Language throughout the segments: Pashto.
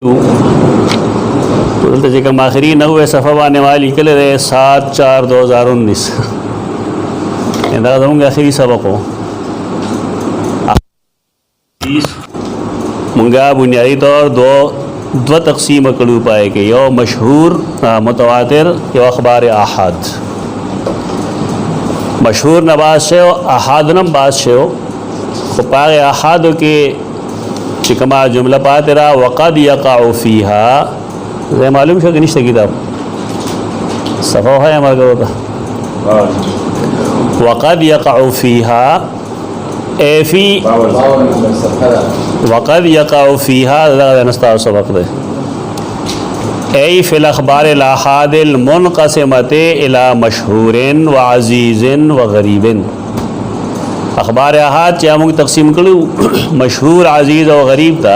دلته چې کوم آخري 90 صفحه باندې ما لیکل دی 7/4/2019 دا زموږ آخري سبق و. مونږه بنیادی طور دو تقسیم کړو پای کې یو مشهور متواتر یو اخبار احاد. مشهور نه باز شو احاد نه باز شو خو پاره احادو کې چې کما جمله پاتې را وقد يقع فيها زه معلوم شو کې نشته کتاب صفحه ہے ہمارا ہوتا وقد يقع فيها اي في وقد يقع فيها لا نستار سبق ده اي في الاخبار الاحاد المنقسمه الى مشهور وعزيز وغريب. اخبار احاد چې موږ تقسیم کړو مشهور عزیز او غریب تا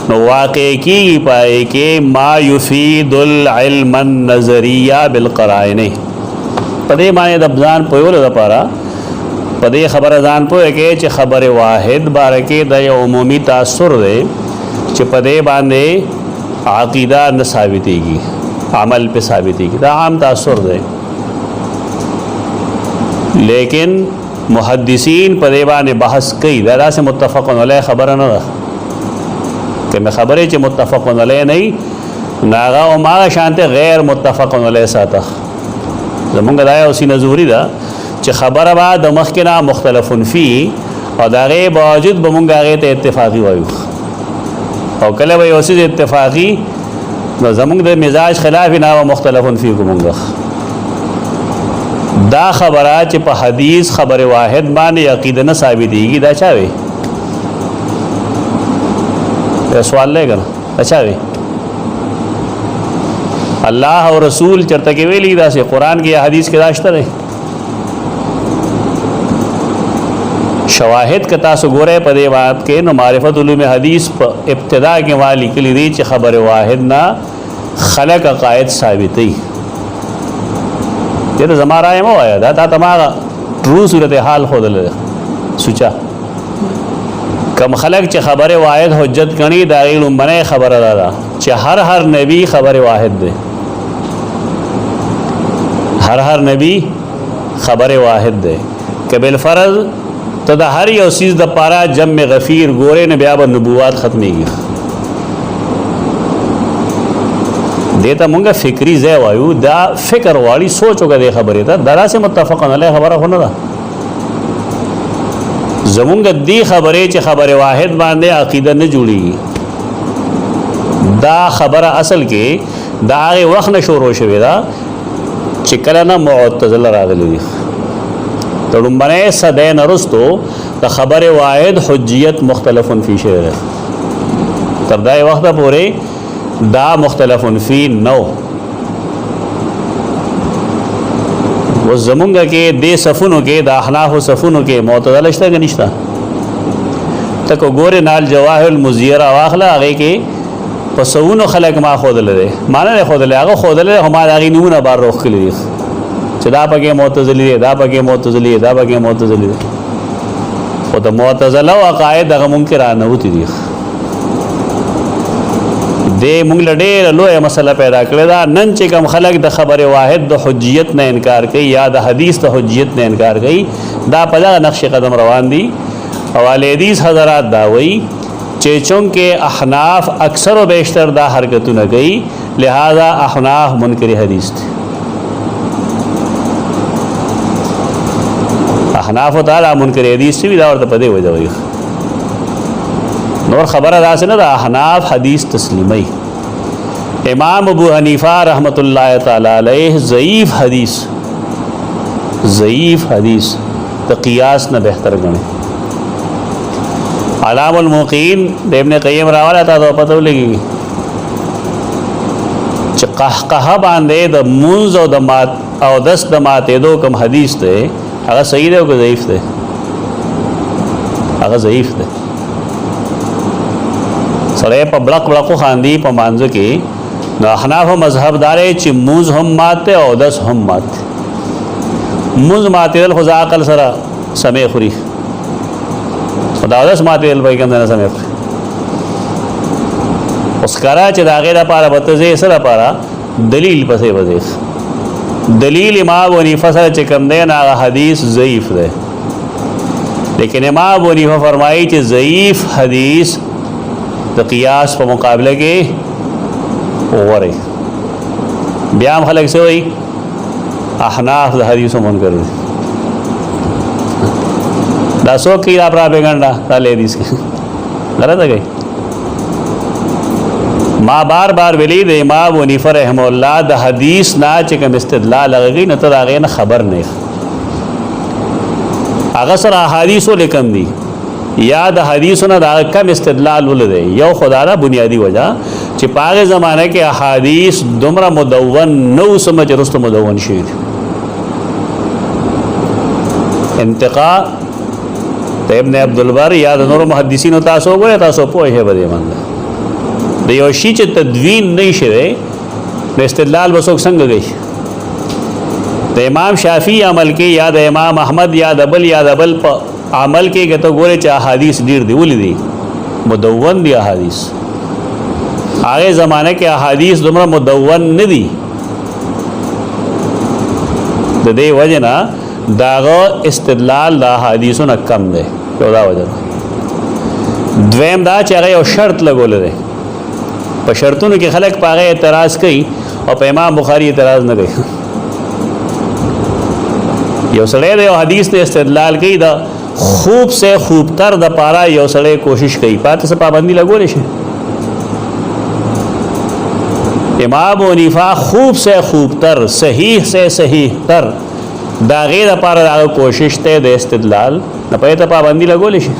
نو واقع کی پای کې ما يفيد العلم النظريه بالقرائن پدې باندې د ځان په یو لپاره پدې خبره ځان په کې چې خبره واحد بارکه د عمومي تاثر دی چې پدې باندې عقیده نه ثابتېږي عمل په ثابتېږي دا عام تاثر دی. لیکن محدثین په دې باندې بحث کوي دا سے متفق علیه خبره نه ده که خبره چې متفق علیه نه ناغه او ما شانته غیر متفق علیه ساته زمونږ دا یو سینه زوري ده چې خبره بعد د مخکنه مختلف فی او دا غي باوجود به مونږ هغه ته اتفاقی وایو او کله به اوسې اتفاقی نو زمونږ د مزاج خلاف نه مختلف فی کومږه دا خبره چې په حدیث خبره واحد باندې عقیده نه ثابتېږي دا چا وي سوال لګا اچھا وي الله او رسول چرته کې ویلي دا سه قران کې حدیث کې داشته ده شواهد کتا سو ګوره په دې بات کې نو معرفت علوم حدیث په ابتدا کې والی کلی دي چې خبره واحد نه خلق عقاید ثابتې یہ زمارا ہے مو آیا دا تمہارا ٹرو صورتحال خود لے سوچا کم خلق چ خبر واحد حجت کنی داغیل بنے خبر دادا چ ہر نبی خبر واحد دے ہر نبی خبر واحد دے کہ بالفرض تو دا ہر یو چیز دا پارا جم غفیر گورے نے بیا نبوات ختمی کی دیتا مونږه فکری ځای وایو دا فکر والی سوچ وکړه خبره ته درا سے متفق علیه خبره خونه ده زمونږ دی خبره چې خبره واحد باندې عقیده نه جوړیږي دا خبره اصل کې دا هغه وخت نه شروع شوې ده چې کله نه معتزله راغلي دي تړمبنه صدین ارستو د خبره واحد حجیت مختلفن فی شعر تر دای وخت پورې دا مختلف فی نو و زمونږه کې د صفونو کې د احناف صفونو کې معتزله شته که نشته تک ګوره نال جواهر المزیره واخله هغه کې په سونو خلق ما خودل دي معنی نه خودل هغه خودل هم هغه نمونه بار روخ کړی چې دا پکې معتزلی دا پکې معتزلی دا پکې معتزلی او د معتزله او عقاید هغه منکرانه وتی دي دې موږ لډېر لوی مسله پیدا کړې دا نن چې کوم خلک د خبره واحد د حجیت نه انکار کوي یا د حدیث د حجیت نه انکار کوي دا په دغه نقش قدم روان دي او حدیث حضرات دا وایي چې چونکه احناف اکثر و بیشتر دا حرکتونه کوي لہذا احناف منکر حدیث دي احناف تعالی منکر حدیث وی دا ورته پدې وځي وایي نور خبر ادا سے نہ احناف حدیث تسلیمی امام ابو حنیفہ رحمۃ اللہ تعالی علیہ ضعیف حدیث تو قیاس نہ بہتر گنے علام الموقین ابن قیم راوالا تھا تو پتہ لگی قہقہ باندھے د منز او دمات او دس دمات دو کم حدیث تھے اگر صحیح دے کہ ضعیف تھے اگر ضعیف تھے سړی په بلق بلقو خاندي په مانځه کې نو احناف مذهب دارې چې موز هم ماته او دس هم ماته موز ماته خو عقل سره سمې خوري خدا دس ماته به کوم نه سمې اوس کرا چې دا غیر لپاره بتځه سره لپاره دلیل پسې وځي دلیل امام حنیفه سره چې کوم دی هغه حدیث ضعیف دی لیکن امام حنیفه فرمایي چې ضعیف حدیث د قیاس په مقابله کې وره بیا هم خلک څه وایي احناف د حدیثو منکر دي دا څوک کوي دا پراپیګنډا دا لیدیز کې غلطه کوي ما بار بار ویلي د امام حنیفه رحم الله د حدیث نه چې کوم استدلال لغوي نه ته دا غي نه خبر نه هغه سره احادیث لیکم دي یا د حدیثونو دا کم استدلال ولده یو خدای بنیادی وجہ چې پاغه زمانه کې احادیث دومره مدون نو سمجھ رست مدون شي انتقاء ابن عبد البر یا د نور محدثین تاسو وګورئ تاسو په هه بده باندې د یو شی چې تدوین نه شي د استدلال وسوک څنګه گئی د امام شافعی عمل کې یا د امام احمد یا د بل په عمل کې ګټه ګوره چې احادیث ډیر دی ولې دي مدون دي احادیث هغه زمانه کې احادیث دومره مدون نه دي د دې وجنه داغه استدلال د احادیثونو کم دی دا وجه دویم دا چې هغه یو شرط لګول دی په شرطونو کې خلک پاغه اعتراض کوي او په امام بخاری اعتراض نه کوي یو سړی د حدیث ته استدلال کوي دا خوب سے خوب تر د پارا یو سړی کوشش کوي پاتې څه پابندي لګول شي امام حنیفه خوب سے خوب تر صحیح سے صحیح تر دا غیر لپاره دا کوشش ته د استدلال نه پېته پابندي لګول شي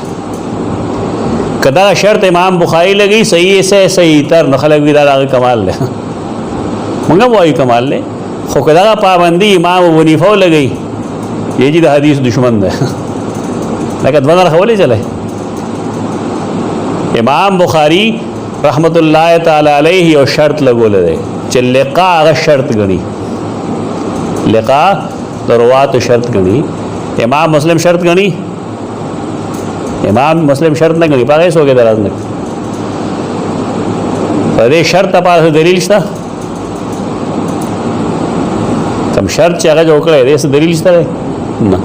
کدا شرط امام بخاری لګي صحیح سے صحیح تر نو خلک وی دا کمال له موږ وایي کمال له خو کدا پابندي امام حنیفه لګي یہ جی دا حدیث دشمن ده لکه دونه خولې چلے امام بخاری رحمت الله تعالی علیه او شرط لګول دی چې لقاء هغه شرط غني لقاء دروات شرط غني امام مسلم شرط غني امام مسلم شرط نه غني پاره سوګه دراز نه پرې شرط په دلیل شته کوم شرط چې هغه جوړ کړی دی څه دلیل شته نه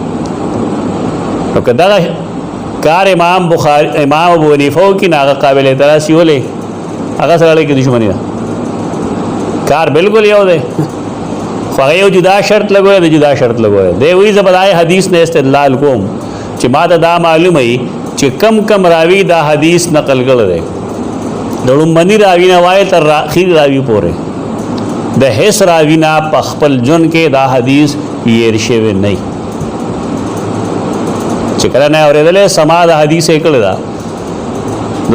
نو کدا کار امام بخاری امام ابو حنیفه کی ناغه قابل اعتراض یولې هغه سره کې دښمنی ده کار بالکل یو ده خو یو جدا شرط لګوي د جدا شرط لګوي دی وی زبدای حدیث نه استدلال کوم چې ما دا معلومه چې کم کم راوی دا حدیث نقل کړل دړم منی راوی نه وای تر اخیر راوی پورې د هیڅ راوی نه په خپل جون کې دا حدیث یې رشوي نه چې کله نه اورېدل سما د حدیث یې کړل دا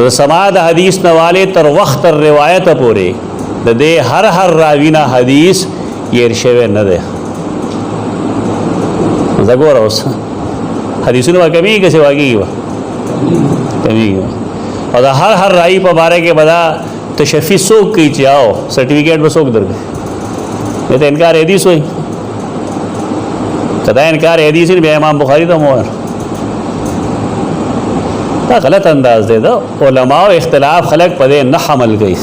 د سما د حدیث نواله تر وخت تر روایت پورې د دې هر راوی نه حدیث یې رشوي نه ده زګور اوس حدیثونه کمی کې څه واګي کمی او دا هر راوی په باره کې بدا تشفی سوق کی چاو سرټیفیکیټ به سوق درګه ته انکار حدیث وای کدا انکار حدیث به امام بخاری ته مور دا غلط انداز دی دا علماء اختلاف خلق پدې نه حمل کوي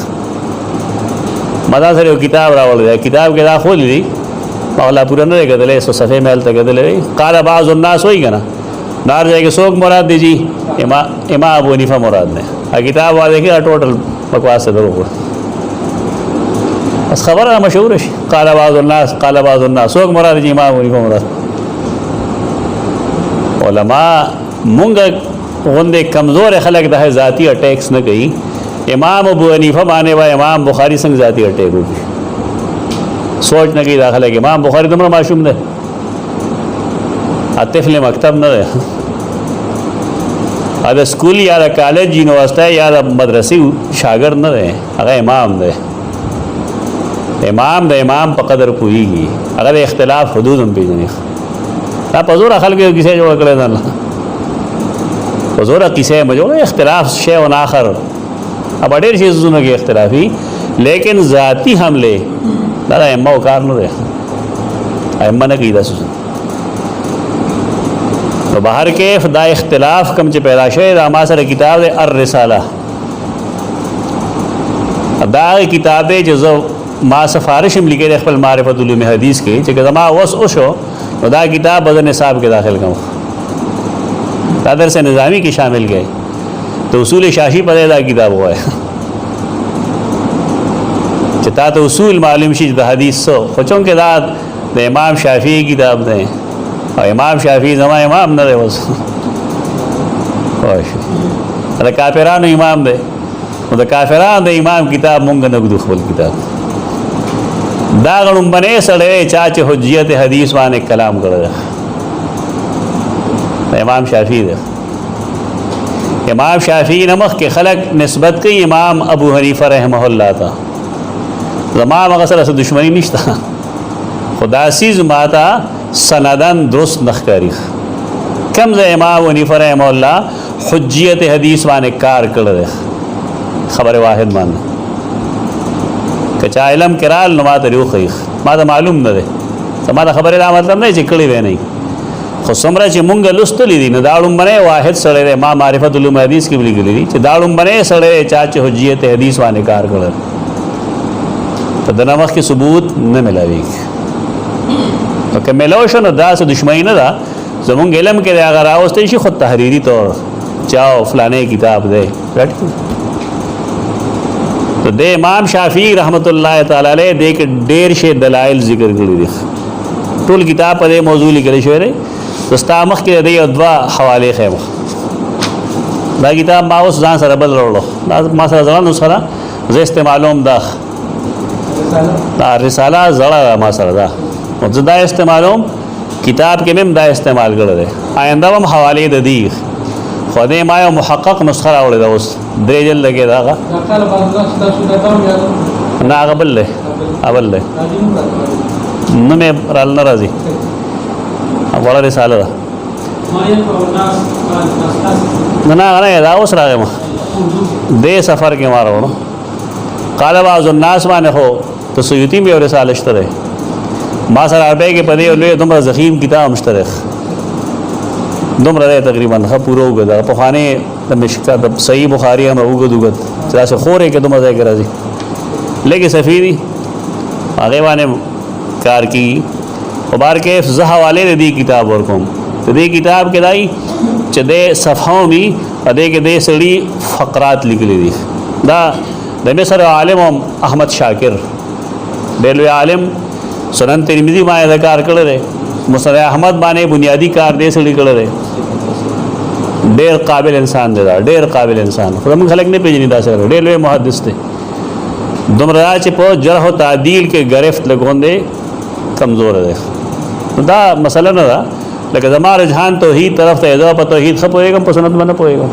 مدا سره یو کتاب راول دی کتاب کې دا خول دی مولا پورا نه غدلې سو صفه مل ته غدلې قال بعض الناس وای کنه نار جائے کہ سوک مراد دی جی امام ابو حنیفہ مراد نے کتاب والے کہ ٹوٹل بکواس سے درو بس خبر ہے مشہور ہے قال بعض الناس سوک مراد جی امام ابو حنیفہ مراد علماء مونږ غوندے کمزور خلق ده ذاتی اٹیکس نہ گئی امام ابو حنیفہ باندې و امام بخاری څنګه ذاتی اٹیک وکړي سوچ نه کی داخله کې امام بخاری دمر معصوم ده طفل مکتب نه ده دا سکول یا د کالج یونیورسيټي یا د مدرسې شاګرد نه ده هغه امام ده امام په قدر پوهیږي هغه اختلاف حدود هم پیژني دا په زور خلک یو کیسه جوړ کړل نه په زور کیسه مجوړ اختلاف شی او اخر اب ډېر شي زونه کې اختلافي لیکن ذاتی حمله دا ایمه کار نه ده ایمه نه کیدا څه تو بہر کے دا اختلاف کم چ پیدا شوی دا ما سره کتاب الرساله دا کتاب دی چې زه ما سفارش هم لیکلی خپل معرفت علوم حدیث کې چې که زما وس وشو نو دا کتاب به زه نصاب کې داخل کړم. دا درس نظامی کې شامل گئے تو اصول شاشی پر دا کتاب ہوا ہے چې تا ته اصول معلوم شي د حدیث سو خو چونکې دا د امام شافعي کتاب دی او امام شافعي زما امام نه دی اوس د کافرانو امام دی او د کافرانو د امام کتاب مونږ نه ګدو خپل کتاب دا غړم بنې سړی چا چې حجیت حدیث باندې کلام کړی امام شافعي دی. امام شافعي نمخ کې خلق نسبت کوي امام ابو حنیفه رحمه الله تا زما هغه سره دښمنی نشته خدا سیز ماتا سندن درست نخکاری کم ز امام حنیفه رحمه الله حجیت حدیث باندې کار کړی خبر واحد باندې کچا علم کرال نو ماته یو خیخ ماته معلوم نه ده زما خبره دا مطلب نه چې کړی و نه خو څومره چې مونږ لوستلی دي نو دا ړومبنی واحد سړی دی ما معرفت علوم حدیث کې لیکلی دي چې دا ړومبنی سړی دی چا چې حجیت حدیث باندې کار کړی په دغه وخت کې ثبوت نه ملاویږي نو که ملاو شو نو دا څه دښمني نه ده زمونږ علم کې دی هغه راوستی شي خو تحریري طور چاو فلانې کتاب دی تو د امام شافعي رحمت الله تعالی علیه دې کې ډېر شی دلایل ذکر کړي دي ټول کتاب په دې موضوع لیکل شوی دی دستا مخ کې دی او دوا حواله خیم دا کتاب ما اوس ځان سره بل وروړو ما سره ځان سره زه استعمالوم دا رساله زړه ما سره دا او زه دا استعمالوم کتاب کې مم دا استعمال کړی دی آینده هم حواله د دی خو دې ما یو محقق نسخه راوړی دا اوس درې جلد کې دا نه هغه بل دی اول دی نو مې رال ناراضي ولا رساله ده نه دا اوس راغم دې سفر کې مارو قال بعض الناس باندې هو تو سیوطی میں رساله اشتره ما سره عربی کې پدې ولې دومره ضخیم کتاب مشترک دومره تقریبا ښه پوره وګدا په خانه د مشکا د صحیح بخاری هم وګدوګد چې تاسو خورې کې دومره ځای کې راځي لکه سفیری هغه باندې کار کی وبار کې زه حواله دې کتاب ورکوم ته دې کتاب کې دای چې دې صفحو می دې کې دې سړي فقرات لیکلي دي دا د مصر عالم احمد شاکر ډېر لوی عالم سنن ترمذی باندې ذکر کړل دی مصطفی احمد باندې بنیادی کار دې سړي کړل دی ډېر قابل انسان دی ډېر قابل انسان خو موږ خلک نه پیژني دا سره ډېر لوی محدث دی دومره چې په جرح او تعدیل کې گرفت لګوندې کمزور دی دا مسله نه ده لکه زما رجحان توحید طرف ته دا په توحید خو پوهېږم په سنت باندې پوهېږم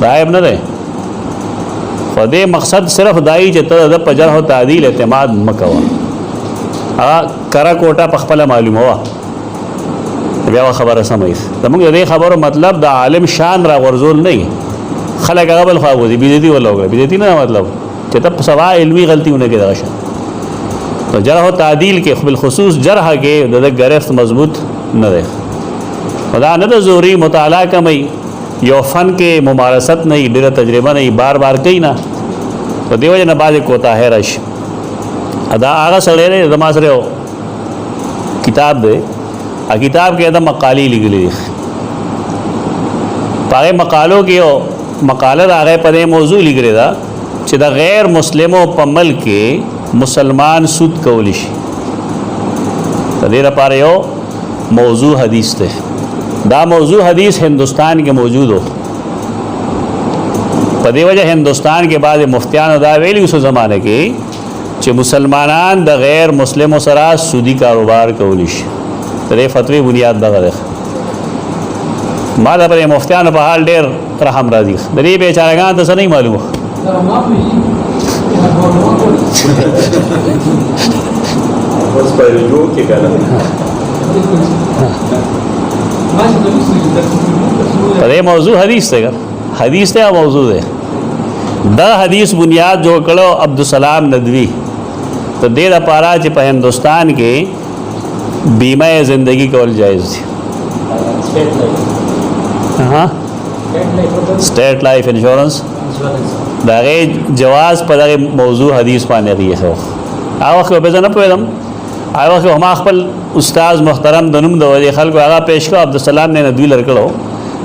دا عیب نه دی خو دې مقصد صرف دای چې ته د په جرح او تعدیل اعتماد مکوه هغه کرا کوټه په خپل معلومه وا بیا خبره سمې زموږ دې خبرو مطلب د عالم شان را ورزول نه خلک هغه بل خو دي بيدتی ولوګه بيدتی نه مطلب چې ته سوا علمي غلطیونه کې راشه تو جرح و تعدیل کې بالخصوص جرح کې د گرفت مضبوط نه ده خدا نه د زوري مطالعه کوي یو فن کې ممارست نه ډېر تجربه نه بار بار کوي نه په دیو جن باندې کوتا ہے رش ادا هغه سره د ما سره کتاب دی ا کتاب کې د مقالې لګلې پاره مقالو کې یو مقاله راغې په موضوع لګلې دا چې د غیر مسلمو په ملک کې مسلمان سود کولی شي د دې لپاره یو موضوع حدیث ده دا موضوع حدیث هندستان کې موجود ہو په دې وجه هندستان کې بعض مفتیان دا ویلي اوس زمانه کې چې مسلمانان د غیر مسلمو سره سودی کاروبار کولی شي دې فتوی بنیاد دغه ده ما دا پر مفتیان په حال ډېر رحم راځي د دې بیچارهګان ته څه نه معلومه بس پر جو کې کنه پدې موضوع حدیث ته حدیث ته موضوع ده دا حدیث بنیاد جو کړو عبدالسلام ندوی ته دې لپاره چې په هندستان کې بیمه زندگی کول جایز دي ها سٹیٹ لائف انشورنس دا غي جواز په دغه موضوع حدیث باندې غي خو هغه وخت به زنه پوهم هغه وخت ما خپل استاد محترم د نوم د ولی خلکو هغه پیش کو عبدالسلام نه دوی لرکړو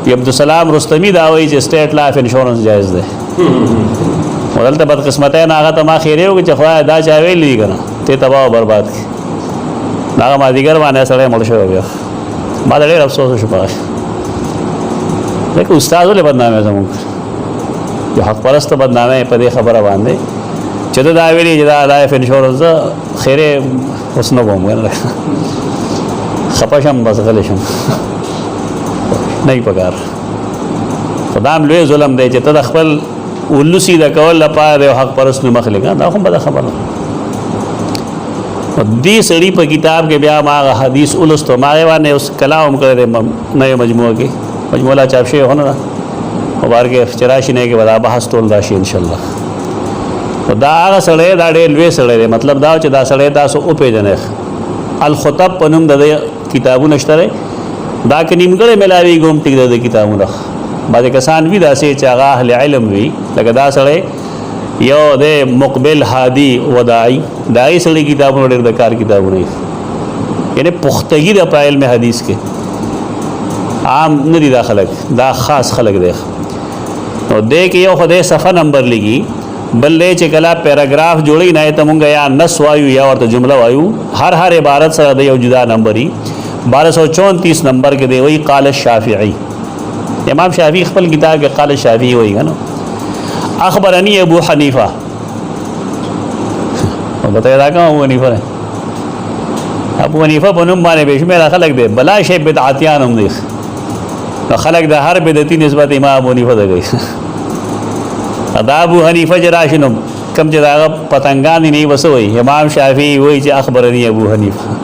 ی عبدالسلام رستمی دا وایي چې سټیټ لایف انشورنس جایز ده ولته بد قسمته نه هغه ته ما خیره و چې خدای دا چا ویلی کنه ته تباہ او برباد کی دا ما دیګر باندې سره مړ شو بیا ما ډېر افسوس شو پاره لکه استاد له بدنامه زموږ یو حق پرست بدنامه په دې خبره باندې چې دا ویلي چې دا لایف انشورنس خیره وسنه کوم خپاشم بس غلشم نه پکار خدام لوی ظلم دی چې ته خپل ولسی د کول لپاره حق پرست نو مخ لګا دا هم بده خبره دې سړي په کتاب کې بیا ما حدیث ولستو ما باندې اوس کلام کړی نو مجموعه کې مجموعه چاپ شوی هونه مبارک چراشی نه کې ودا بحث ټول راشي ان شاء الله دا هغه سړی دا ډېر لوی سړی دی مطلب دا چې دا سړی تاسو او پیژنئ الخطب پنوم د کتابونه شته دا کې نیمګړې ملاوي ګوم ټیک د کتابونه بعضې کسان وي داسې چې هغه اهل علم وي لکه دا سړی یو د مقبل هادي وداعي دا یې سړی کتابونه ډېر د کار کتابونه یعنی پختګي د په علم حدیث کې عام نه دي دا خلک دا خاص خلک دی نو دې کې یو خدای صفحه نمبر لګي بل چې کله پیراګراف جوړی نه ته مونږ یا نص وایو یا ورته جمله وایو هر عبارت سره د یو جدا نمبري 1234 نمبر کې دی وی قال الشافعي امام شافعي خپل کتاب کې قال الشافعي وایي نو اخبرني ابو حنیفه او بتایا دا کوم ابو حنیفه ابو حنیفه په نوم باندې بشمیر خلک دی بلا شی بدعتيان هم دي خلک د هر بدعتي نسبت امام ابو حنیفه ته کوي دا ابو حنیفه جراشنم کم چې دا پتنګان نه وسوي امام شافعي وایي چې اخبرني ابو حنیفه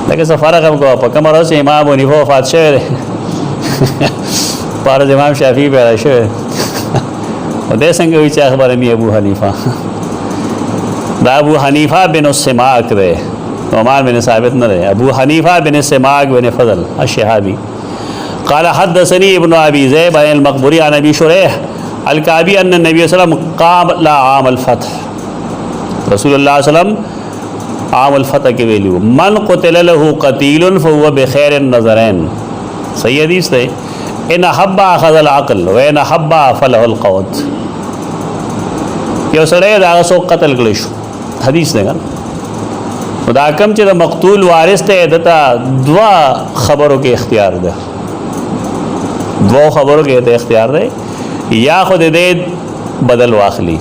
لکه څه فرق هم کوه په کوم ورځ امام ابو حنیفه وفات شوی دی پر امام شافعي پیدا شوی او دې څنګه وایي چې اخبرني ابو حنیفه دا ابو حنیفه بن السماک دی عمر بن ثابت نه دی ابو حنیفه بن السماک بن فضل الشهابي قال حدثني ابن ابي ذئب المقبري عن ابي شريح الكعبي ان النبي صلى الله عليه وسلم قام عام الفتح رسول الله صلى الله عليه وسلم عام الفتح کې ویلو من قتل له قتيل فهو بخير النظرين صحیح حدیث ده ان حب اخذ العقل وان حب فله القوت یو سړی دا سو قتل کړی شو حدیث ده خدا کم چې د مقتول وارث ته دتا دوا خبرو کې اختیار ده دوا خبرو کې ته اختیار ده یا خود دې بدل واخلی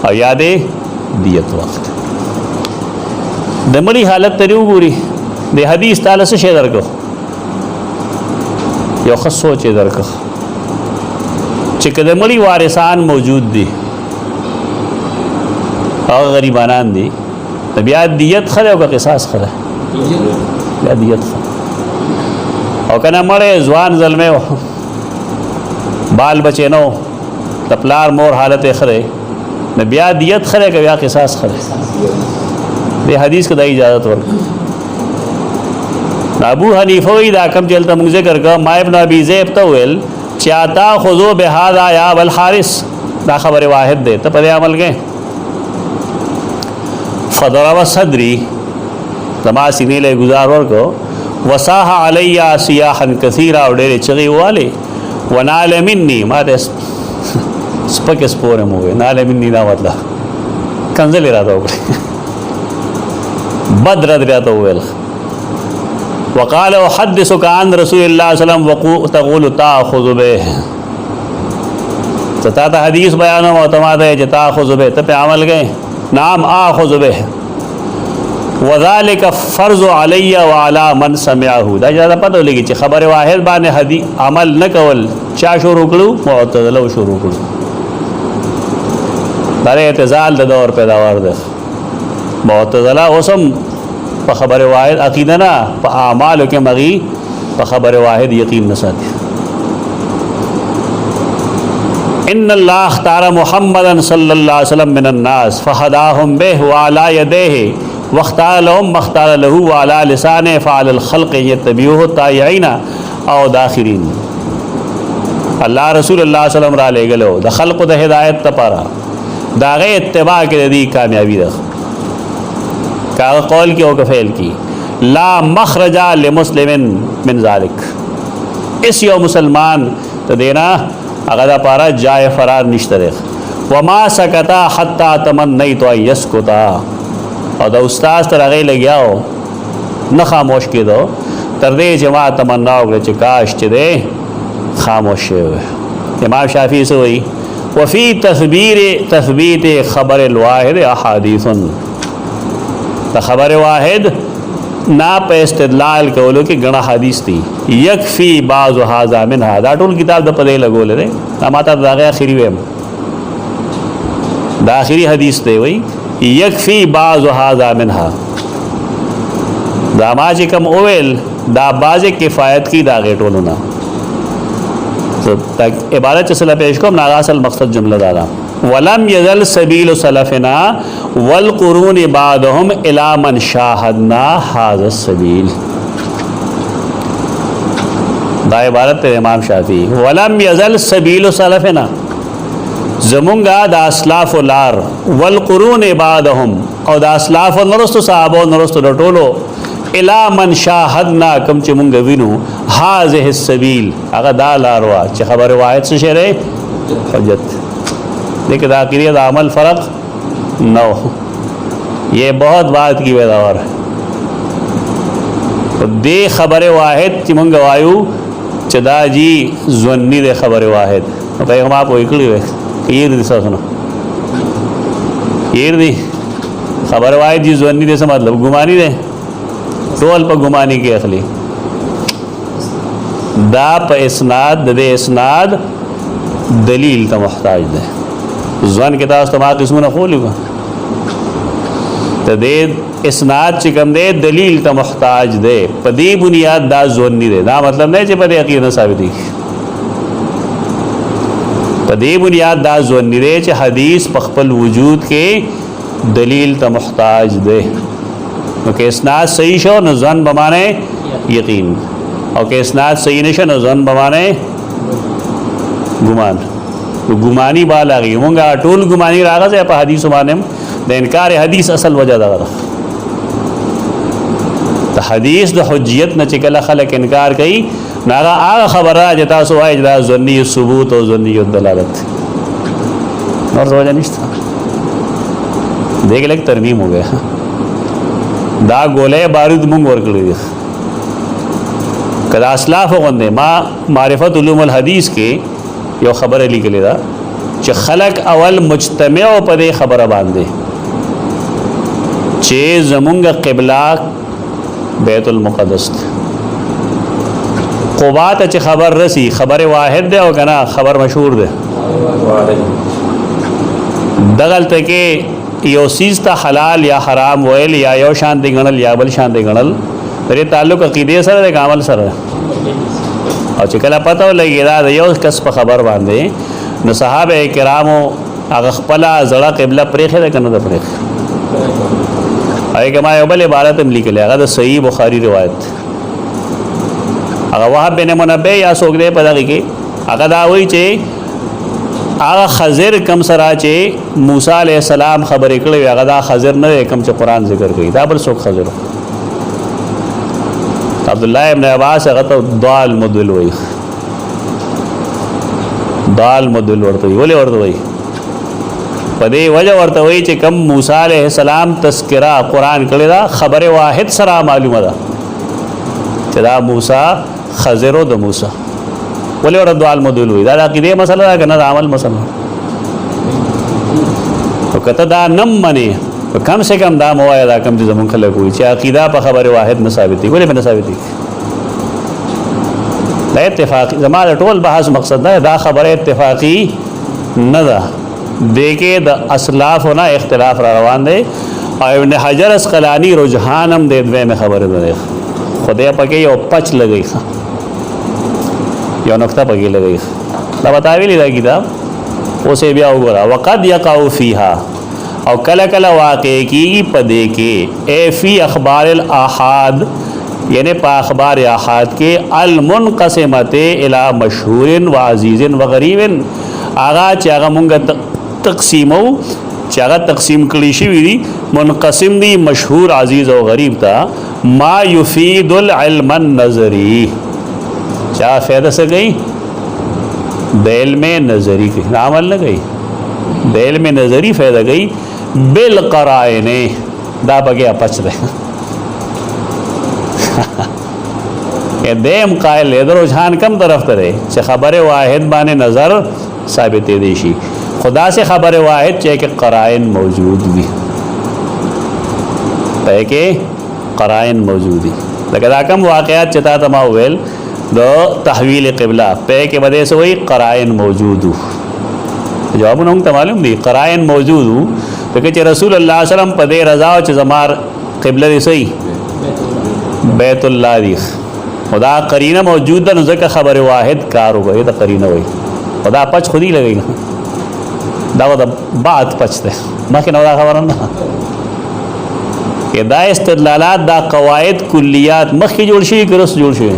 او یا دې دیت وخت د مړي حالت ته وګوري د حدیث تعالی څه شی درکو یو ښه سوچ درکو چې کله مړي وارثان موجود دي او غریبانان دي بیا دیت خره او قصاص خره بیا دیت خره او کنه مړی ځوان ظلمه بال بچې نو د پلار مور حالت خره نه بیا دیت خره که بیا قصاص خره دې حدیث کې د اجازه ورکړه ابو حنیفه وی دا کم چلته موږ ذکر کا ما ابن ابي ذئب ته ویل چاتا خذو بهذا یا ابو الحارث دا خبر واحد ده ته په عمل کې فضرب صدري زما سینې له گزار ورکو وصاح علی سیاحا کثیرا او ډېر چغي واله ونال مني ما ده سپک سپور مو نال مني دا مطلب کنزل راته وکړي بدر راته ویل وقال احدثك عن رسول الله صلى الله عليه وسلم وتقول تاخذ به ستاته حدیث بیانو او تماده چې تاخذ به ته په عمل کې نام اخذ به وذلك فرض علی وعلى من سمعه دا اجازه پته لګي چې خبر واحد باندې حدیث عمل نکول چا شروع کړو معتزله شروع کړو دا اعتزال د دور پیداوار ده معتزله اوسم په خبر واحد عقیده نه په اعمالو کې مغي په خبر واحد یقین نه ساتي ان الله اختار محمدا صلى الله عليه وسلم من الناس فهداهم به وعلى يديه واختار لهم ما اختار له وعلى لسانه فعلى الخلق يتبعوه الطائعين او داخرين الله رسول الله صلی الله علیه وسلم را لګلو د خلق د هدایت لپاره دا غي اتباع کې د کامیابی ده کاغه قول کې او فعل کې لا مخرج لمسلم من ذلك اس یو مسلمان ته دینا هغه دا پارا جای فرار نشته ده وما سکتا حتا تمنیت ان يسكتا او دا استاد تر هغه لګیاو نه خاموش کېدو تر دې چې ما تمنا وکړه چې کاش چې ده خاموش شوی امام شافعی سوئی وفي تثبیت خبر الواحد احادیث دا خبر واحد نا په استدلال کولو کې غنا حدیث دي یکفی بعض هذا منها دا ټول کتاب د پدې لګول لري دا ماته دا اخیری ویم دا اخیری حدیث دی وای یکفی بعض هذا منها دا ما چې کوم اول دا باز کفایت کی دا غټولو نه عبارت چسلا پیش کوم ناغا اصل مقصد جملہ دارا ولم یزل سبیل سلفنا والقرون بعدهم الى من شاهدنا هذا السبیل دا عبارت امام شافعی ولم یزل سبیل سلفنا زمونگا دا اسلاف لار والقرون بعدهم او دا اسلاف نرستو صحابو نرستو ډټولو الى من شاهدنا کم چې مونږ وینو هذه السبيل هغه دا لاروا چې خبر واحد څه شری حجت لیکن دا عقیدہ دا عمل فرق نہ ہو یہ بہت بات کی پیداوار ہے دے خبر واحد چې مونږ وایو چې دا جی ظنی دے خبر واحد پیغام آپ وې کړی وې یہ دې څه نه یہ دې خبر واحد جی ظنی دے څه مطلب ګمانی دے ټول په ګمانی کې اخلي دا په اسناد د اسناد دلیل ته محتاج ده ځوان کې تاسو ته ما قسمونه خولګو ته دې اسناد چې کوم دی دلیل ته محتاج ده په دې بنیاد دا ځون نه ده دا مطلب نه چې په دې عقیده ثابت دي په دې بنیاد دا ځون نه ده چې حدیث په خپل وجود کې دلیل ته محتاج ده نو که اسناد صحیح شو نو ځان بمانه یقین او که اسناد صحیح نشه نو ځان بمانه ګمان ګمانی بالاغي مونږه ټول ګمانی راغځه په حدیث باندې د انکار حدیث اصل وجہ دا ده ته حدیث د حجیت نه چې کله خلک انکار کوي ناغه هغه خبره چې تاسو وایي دا ظنی ثبوت او ظنی دلالت نور وجہ نشته دیکھ لک ترمیم ہو گیا دا گولے بارود مونږ ورکړي دي کدا اسلاف غوندې ما معرفت علوم الحدیث کې یو خبره لیکلې ده چې خلق اول مجتمع په دې خبره باندې چې زمونږ قبله بیت المقدس قباء ته چې خبر رسی خبر واحد ده او کنه خبر مشهور ده دغلته کې یو سیز ته حلال یا حرام ویل یا یو شان دی غنل یا بل شان دی غنل پرې تعلق عقیده سره د عمل سره او چې کله پته ولګی دا یو کس په خبر باندې نو صحابه کرامو هغه خپل زړه قبله پرېخه ده کنه ده پرېخه هغه ما یو بل عبارت هم لیکل هغه د صحیح بخاری روایت هغه وهب بن منبه یا څوک دی په دغه کې هغه دا وایي چې هغه خضر کم سره چې موسی علیہ السلام خبرې کړې هغه دا خضر نه کم چې قران ذکر کوي دا بل څوک خضر عبد الله ابن عباس هغه ته ضال مدل وایي ضال مدل ورته ولې ورته وایي په دې وجه ورته وایي چې کم موسی علیہ السلام تذکرہ قران کړی دا خبره واحد سره معلومه ده چې دا موسی خضر او د موسی ولې ورته ضال مدل وایي دا عقیده مسله ده کنه عمل مسله او کته دا نم منی کم سے کم دا موایا دا کم چې زمون خلک وي چې عقیده په خبره واحد نه ثابت دي ولې نه ثابت دي دا اتفاق زماده ټول بحث مقصد دا خبره اتفاقی نه ده دغه د اسلاف نه اختلاف را روان دي او ابن حجر اسقلانی رجحان هم د دوی نه خبره ده خدای پکې یو پچ لګی یو نقطه پکې لګی دا بتاویلی دا کتاب اوسه بیا وګوره وقد يقع فيها او کله کله واقع کیږي پدې کې ای فی اخبار الاحاد یعنی پا اخبار احاد کے المنقسمت الی مشہور و عزیز و غریب آغا چاگا منگا تقسیمو چاگا تقسیم کلی شوی دی منقسم دی مشہور عزیز و غریب تا ما یفید العلم النظری چاہ فیدہ سے گئی بیل میں نظری کی عمل نہ گئی بیل میں نظری فیدہ گئی بالقرائن دا بگیا پچ دے کہ دیم قائل ہے در رجحان کم طرف کرے چھ خبر واحد بانے نظر ثابت دیشی خدا سے خبر واحد چاہے کہ قرائن موجود بھی پہ کہ قرائن موجود ہی لیکن کم واقعات چتا تما ویل دو تحویل قبلہ پہ کے بدے سے وہی قرائن موجود ہو جواب انہوں تا معلوم دی قرائن موجود ہو لیکن چھ رسول اللہ علیہ وسلم پدے رضا چھ زمار قبلہ دی سوئی بیت اللہ دی خدا قرینہ موجود دا نزدہ خبر واحد کار ہو گئی تا قرینہ ہوئی خدا پچ خود ہی لگئی دا وہ دا بعد پچ دے مکہ نو دا خبرن نا کہ دا استدلالات دا قواعد کلیات مخی جوڑ شوی کہ رست جوڑ شوی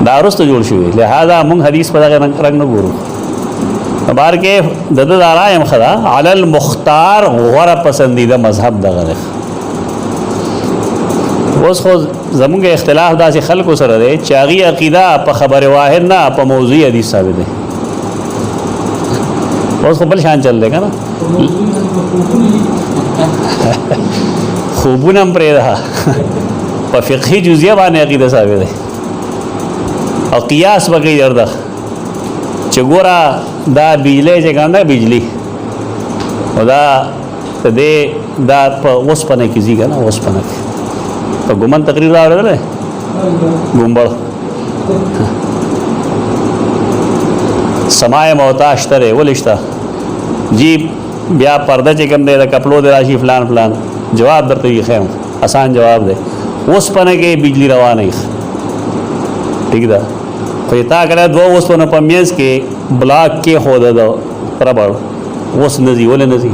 دا رست جوڑ شوی لہذا منگ حدیث پدا کہ رنگ نگورو بار کے دد دارائم خدا علی المختار غور پسندیدہ مذہب دا غرق اس خود زمون کے اختلاف دا سی خلق سر دے چاغی عقیدہ پا خبر واحد نا پا موضوعی حدیث ثابت ہے اس کو بل شان چل دے گا نا خوبون ہم پرے رہا پا فقہی جزیہ بانے عقیدہ ثابت ہے اور قیاس بکی جردہ چگورا دا بجلے چکاندہ بجلی و دا دے دا پا وسپنے کسی گا نا وسپنے تو گمن تقریر رہا رہا رہے گمبڑ سمائے محتاج ترے وہ لشتہ جی بیا پردہ چکم دے دا کپلو دے راشی فلان فلان جواب در تو یہ خیم آسان جواب دے اس پنے کے بجلی روا نہیں ٹھیک دا فیتا کرے دو اس پنے پمیز کے بلاک کے خود دا ربڑ اس نزی ولی نزی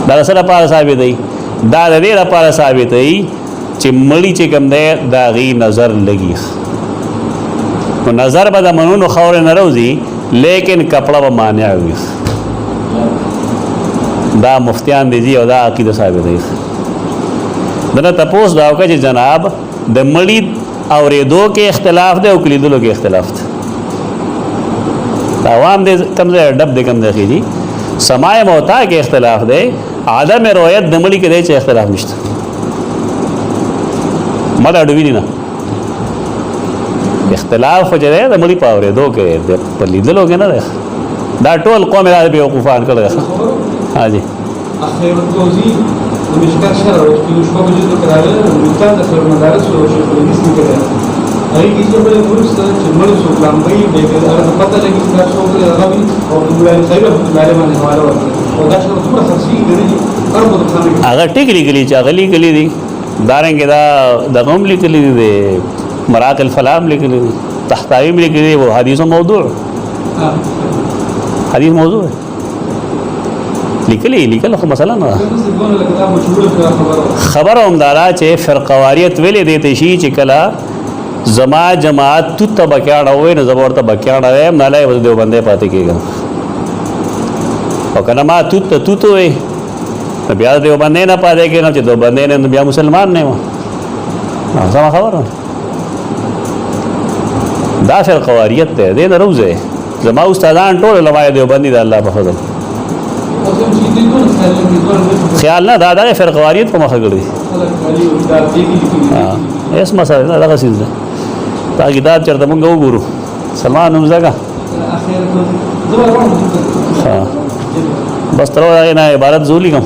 دا رسل پارا صاحبی دی دا دے را پارا ثابت ہے چی مڑی چکم دے دا غی نظر لگی نظر با دا منون خور نروزی لیکن کپڑا با مانع ہوئی دا مفتیان دیزی او دا عقیدہ ثابت ہے دنا تپوس داو کا چی جناب دا مڑی اور دو کے اختلاف دے او کلیدلو کے اختلاف دے عوام دے کم دے ڈب دے کم دے خیجی سماع موتا کے اختلاف دے عدم رویت دمڑی کے دے چے اختلاف نشتا مدہ ڈوی نہیں نا اختلاف ہو جائے دمڑی پاورے دو کے پلی دلو گے نا دے دا ٹول قوم ارادے بے وقوفان کر دے ہاں جی اخیر التوزی مشکل شرع و اشکو بجید و کرائے مجتان اخیر مدارس و شیخ الحدیث نکلے ای کسی بڑے فرصت چمڑ سو کلامبئی بے کہ اگر پتہ لگی سکار شو کرے اغاوی اور دمڑے خیبہ مالے مانے حوالہ ورکے اور داشتہ تمہرا خرسی گرنی کرم دکھانے اگر ٹک لکلی چاگلی کلی دی داریں گے دا غم لکلی دی دے مراق الفلام لکلی دی تحتاویم لکلی دی وہ حدیث و موضوع حدیث موضوع ہے لکل خو مسئلہ نا خبر امدارا چے فرقواریت ویلے دیتے شی چکلا زما جماعت تو تا بکیاڑا ہوئے نا زبور تا بکیاڑا ہوئے نالائے وزد دیو بندے پاتے کے گا اور کنا ما تو ہوئے بیا دیو بندے نا پاتے کے گا چے دو بندے نے بیا مسلمان نے وہاں سما خبر دا فرقواریت دے دے نا روز ہے زما استادان ٹول لوائے دیو بندی دا اللہ پا فضل خیال نہ دادا فرقواریت کو مخہ گڑی اس مسئلہ نا لگا سیز دے تا کتاب چرتا منگا وہ گورو سلمان نمزہ کا بس ترو آگے نا عبارت زولی کم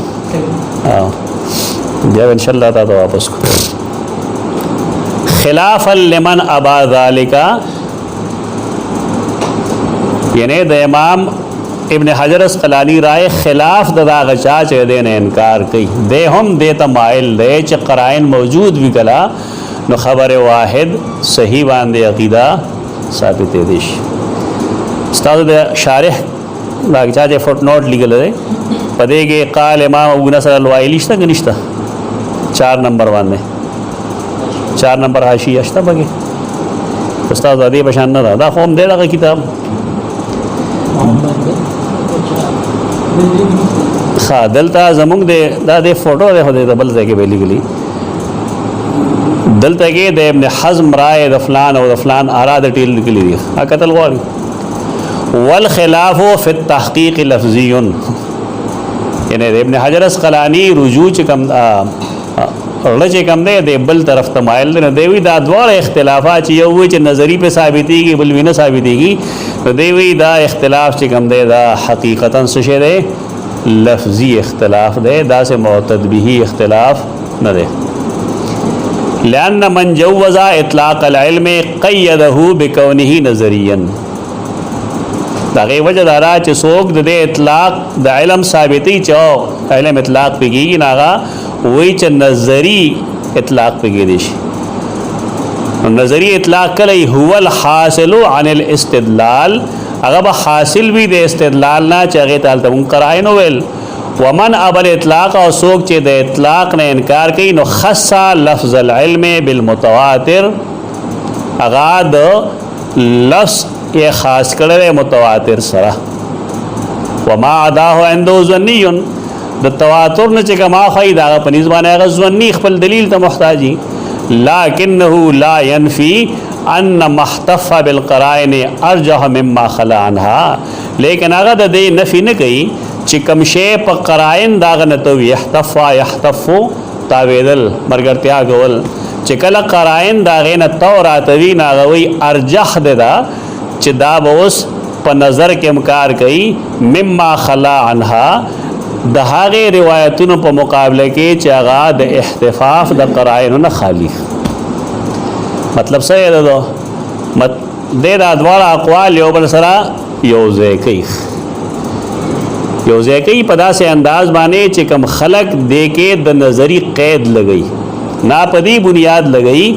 جب انشاءاللہ تا تو واپس کو خلافا لمن ابا ذالکا یعنی دا امام ابن حجر اسقلانی رائے خلاف دا غچا چے دے نے انکار کی دے ہم دیتا مائل دے چے قرائن موجود بھی کلا نو خبر واحد صحیح باندے عقیدہ ثابت دیش استاد دے شارح دا غچا چے فوٹ نوٹ لگل دے پدے گے قال امام ابو نصر الوائلشتا گنشتا 4 نمبر باندې 4 نمبر حاشیه شته بګي استاد ادي بشان نه دا قوم دی دغه کتاب خا دلته زمونږ د فوټو ده هدا بل ځای کې ویلي غلي دلته کې د ابن حزم رائے د فلان او د فلان اراد ټیل لیکلي دي قتل غواړي والخلاف فی التحقیق لفظی یعنی ابن حجر اسقلانی رجوع چې کم رجه کم دی د بل طرف ته مایل نه دی وی دا دواړه اختلافات چې یو چې نظری په ثابتېږي بل وینه ثابتېږي نو دی وی دا اختلاف چې کم دی دا حقیقتا څه شی دی لفظی اختلاف دی دا سه معتد به اختلاف نه دی لأن من جوز اطلاق العلم قيده بكونه نظريا دا غي وجه دارا چې څوک د اطلاق د علم ثابتي چې علم اطلاق پیږي ناغه وای چې نظری اطلاق پیږي شي نظری اطلاق کله هو الحاصل عن الاستدلال هغه به حاصل وي د استدلال نه چې هغه تعالی قرائن ویل ومن ابل اطلاق او څوک چې د اطلاق نه انکار کوي نو خص لفظ العلم بالمتواتر هغه د لفظ یې خاص کړل متواتر سره وما عداه عنده ظني د تواتر نه چې کما خای دا په نسبانه هغه ظني خپل دلیل ته محتاجي لكنه لا ينفي ان محتف بالقرائن ارجح مما خلا عنها لیکن هغه د دې نفي نه کوي چې کوم شی په قرائن داغه نه تو يحتف تاویدل مرګرتیا کول چې کله قرائن داغه نه تو راتوي ناغوي ارجح ده چې دا اوس په نظر کې انکار کوي مما خلا عنها د هغه روایتونو په مقابله کې چې هغه د احتفاف د قرائن نه خالی مطلب څه دی دا د ادوار اقوال یو بل سره یو ځای کوي په داسې انداز باندې چې کم خلق دې کې د نظری قید لګئی نا پدی بنیاد لګئی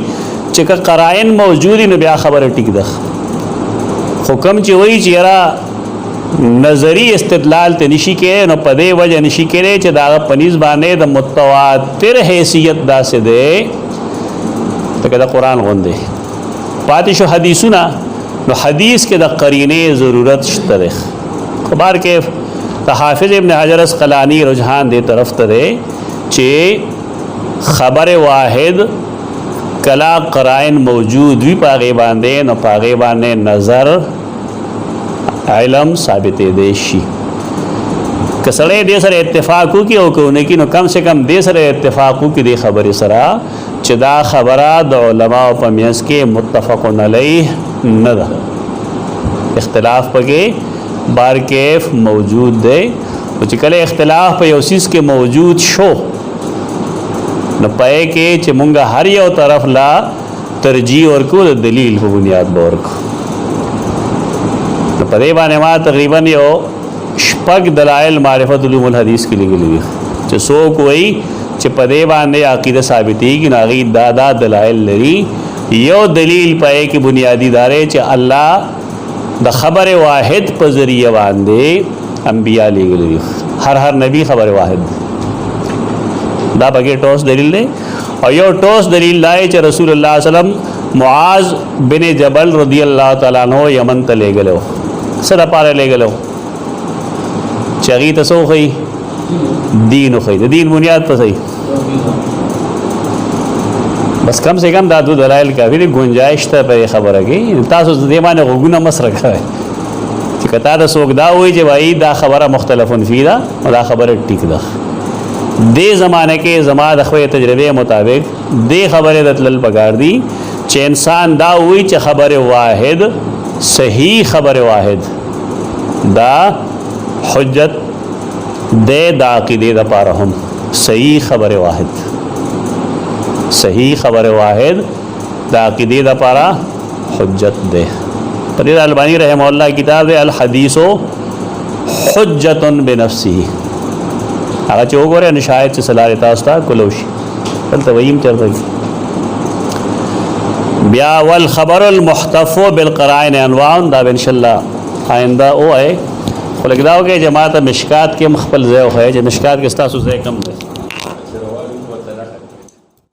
چې قرائن موجودی نو بیا خبره ټیک ده حکم چې وایي چې را نظری استدلال ته نشي کې نو پدې وجه نشي کې چې دا پنځ باندې د متواتر حیثیت داسې ده ته دا قران غوندې پاتې شو حدیثونه نو حدیث کې د قرینه ضرورت شته ده خبر کې حافظ ابن حجر اسقلانی رجحان دے طرف ترے چې خبر واحد کلا قرائن موجود وی پاغه باندې نو پاغه باندې نظر علم ثابت دی شي کسړې دې سره اتفاق کی او کو نه کی نو کم سے کم دې سره اتفاق کی دې خبره سره چې دا خبره د علماء په میانس کې متفقون علیه نه ده اختلاف پکې بار کیف موجود دی او چې کله اختلاف په یو سیس کې موجود شو نو پای کې چې مونږه هر یو طرف لا ترجیح ورکو د دلیل په بنیاد ورکو نو په دې باندې ما تقریبا یو شپږ دلایل معرفت علوم الحدیث کې لګلې چې څوک وایي چې په دې باندې عقیده ثابتې کې ناغي دادا دلایل لري یو دلیل پای کې بنیادی دارې چې الله د خبر واحد په ذریعہ باندې انبیاء لګلي هر نبی خبر واحد دا بګه ټوس دلیل دی او یو ټوس دلیل لای چې رسول الله صلی الله علیه وسلم معاذ بن جبل رضی الله تعالی عنہ یمن ته لګلو سره پاره لګلو چغی تاسو خي دین خو دین بنیاد په صحیح بس کم سے کم دا دو دلائل کافی دی گنجائش ته په خبره کې تاسو دې باندې غوګونه مسره کوي چې کته دا څوک دا وایي چې وای دا خبره مختلفون فی دا او دا خبره ټیک ده دې زمانه کې زما د خو تجربه مطابق دې خبره د تل بګار دی چې انسان دا وایي چې خبره واحد صحیح خبره واحد دا حجت دې د عقیده لپاره هم صحیح خبره واحد صحیح خبر واحد دا عقیده دا پارا حجت دے فرید البانی رحمہ اللہ کتاب دے الحدیث حجت بنفسی اگر چو گو رہے نشاید چی صلاح تاستا کلوشی بلتا ویم چل رہی بیا والخبر المحتف بالقرائن انوان دا انشاءاللہ آئندہ او آئے خلق داو کے جماعت مشکات کے مخبل زیو ہے جو مشکات کے استاسو زی کم دے